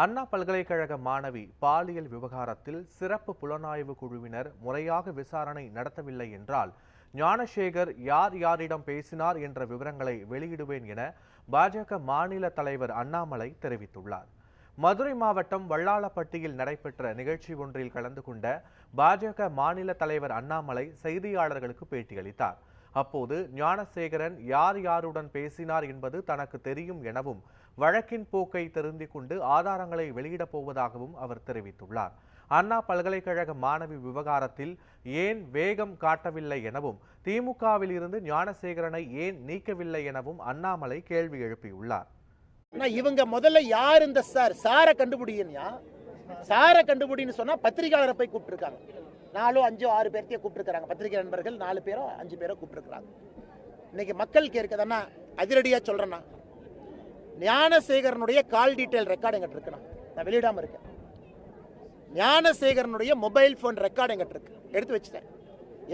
அண்ணா பல்கலைக்கழக மாணவி பாலியல் விவகாரத்தில் சிறப்பு புலனாய்வு குழுவினர் முறையாக விசாரணை நடத்தவில்லை என்றால் ஞானசேகர் யார் யாரிடம் பேசினார் என்ற விவரங்களை வெளியிடுவேன் என பாஜக மாநில தலைவர் அண்ணாமலை தெரிவித்துள்ளார். மதுரை மாவட்டம் வல்லாளப்பட்டியில் நடைபெற்ற நிகழ்ச்சி ஒன்றில் கலந்து கொண்ட பாஜக மாநில தலைவர் அண்ணாமலை செய்தியாளர்களுக்கு பேட்டியளித்தார். அப்போது ஞானசேகரன் யார் யாருடன் பேசினார் என்பது தனக்கு தெரியும் எனவும் வழக்கின் போக்கை தெரிந்து கொண்டு ஆதாரங்களை வெளியிடப் போவதாகவும் அவர் தெரிவித்துள்ளார். அண்ணா பல்கலைக்கழக மாணவி விவகாரத்தில் ஏன் வேகம் காட்டவில்லை எனவும் திமுகவில் இருந்து ஞானசேகரனை ஏன் நீக்கவில்லை எனவும் அண்ணாமலை கேள்வி எழுப்பியுள்ளார். இவங்க முதல்ல யார் இந்த சாரை கண்டுபிடியா? சாரை கண்டுபிடின்னு சொன்னா பத்திரிகையாளரை போய் கூப்பிட்டுருக்காங்க. 4, 5, 6 பேர்த்தையே கூப்பிட்டுருக்காங்க. பத்திரிகை நண்பர்கள் 4 பேரோ 5 பேரோ கூப்பிட்டுருக்காங்க. இன்னைக்கு மக்கள் கேட்குதுன்னா அதிரடியா சொல்றேன்னா, ஞானசேகரனுடைய கால் டீடைல் ரெக்கார்டு எங்கிட்ட இருக்குண்ணா, நான் வெளியிடாம இருக்கேன். ஞானசேகரனுடைய மொபைல் போன் ரெக்கார்டு எங்கிட்ட இருக்கு, எடுத்து வச்சுட்டேன்.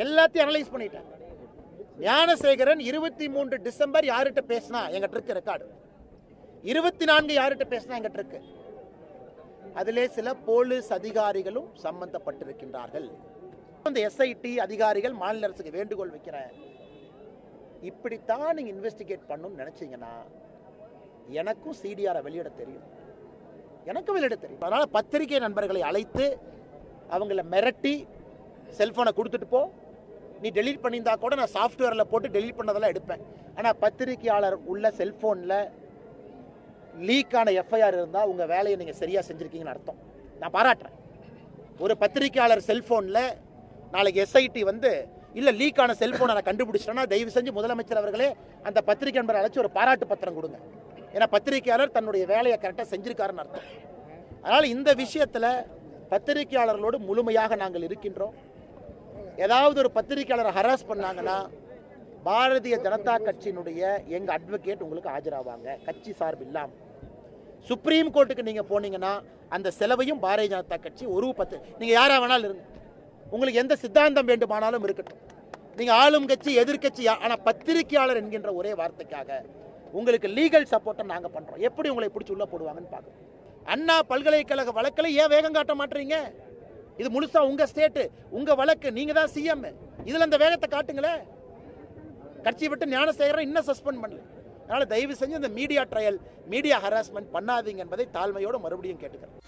எல்லாத்தையும் அனலைஸ் பண்ணிட்டேன். ஞானசேகரன் 23 டிசம்பர் யார்கிட்ட பேசினா எங்கிட்ட இருக்கு ரெக்கார்டு. 24 யார்கிட்ட பேசினா எங்கிட்ட இருக்கு. அதிலே சில போலீஸ் அதிகாரிகளும் சம்பந்தப்பட்டிருக்கின்றார்கள். இந்த எஸ்ஐடி அதிகாரிகள் மாநில அரசுக்கு வேண்டுகோள் வைக்கிறேன், இப்படித்தான் நீங்க இன்வெஸ்டிகேட் பண்ணணும்னு நினைச்சீங்கன்னா எனக்கும் சிடிஆரை வெளியிட தெரியும், எனக்கும் வெளியிட தெரியும். அதனால பத்திரிகை நண்பர்களை அழைத்து அவங்கள மிரட்டி செல்போனை கொடுத்துட்டு போ, நீ டெலீட் பண்ணியிருந்தா கூட நான் சாஃப்ட்வேர்ல போட்டு டெலீட் பண்ணதெல்லாம் எடுப்பேன். ஆனா பத்திரிகையாளர் உள்ள செல்போன்ல லீக்கான எஃப்ஐஆர் இருந்தால் உங்கள் வேலையை நீங்கள் சரியாக செஞ்சுருக்கீங்கன்னு அர்த்தம். நான் பாராட்டுறேன். ஒரு பத்திரிகையாளர் செல்ஃபோனில் நாளைக்கு எஸ்ஐடி வந்து இல்லை லீக்கான செல்ஃபோனை நான் கண்டுபிடிச்சிட்டேன்னா தயவு செஞ்சு முதலமைச்சர் அவர்களே அந்த பத்திரிகை நண்பரை அழைச்சி ஒரு பாராட்டு பத்திரம் கொடுங்க. ஏன்னா பத்திரிகையாளர் தன்னுடைய வேலையை கரெக்டாக செஞ்சிருக்காருன்னு அர்த்தம். அதனால் இந்த விஷயத்தில் பத்திரிகையாளர்களோடு முழுமையாக நாங்கள் இருக்கின்றோம். ஏதாவது ஒரு பத்திரிகையாளரை ஹராஸ் பண்ணாங்கன்னா பாரதிய ஜனதா கட்சியினுடைய எங்கள் அட்வொகேட் உங்களுக்கு ஆஜராவாங்க, கட்சி சார்பு இல்லாமல். சுப்ரீம் கோர்ட்டுக்கு நீங்க போனீங்கன்னா அந்த செலவையும் பாரதிய ஜனதா கட்சி நீங்க யாரா வேணாலும் இருங்க, உங்களுக்கு எந்த சித்தாந்தம் வேண்டுமானாலும் இருக்கட்டும், நீங்க ஆளும் கட்சி எதிர்கட்சி, ஆனா பத்திரிகையாளர் என்கின்ற ஒரே வார்த்தைக்காக உங்களுக்கு லீகல் சப்போர்ட்டை நாங்க பண்றோம். எப்படி உங்களை பிடிச்சி உள்ள போடுவாங்கன்னு பார்க்கணும். அண்ணா பல்கலைக்கழக வழக்கில் ஏன் வேகம் காட்ட மாட்டீங்க? இது முழுசா உங்க ஸ்டேட், உங்க வழக்கு, நீங்க தான் சிஎம். இதுல அந்த வேகத்தை காட்டுங்களேன். கட்சியை விட்டு ஞானசேகரன் இன்னும் சஸ்பெண்ட் பண்ணல. அதனால தயவு செஞ்சு இந்த மீடியா ட்ரையல், மீடியா ஹராஸ்மெண்ட் பண்ணாதீங்க என்பதை தாழ்மையோடு மறுபடியும் கேட்டுக்கிறேன்.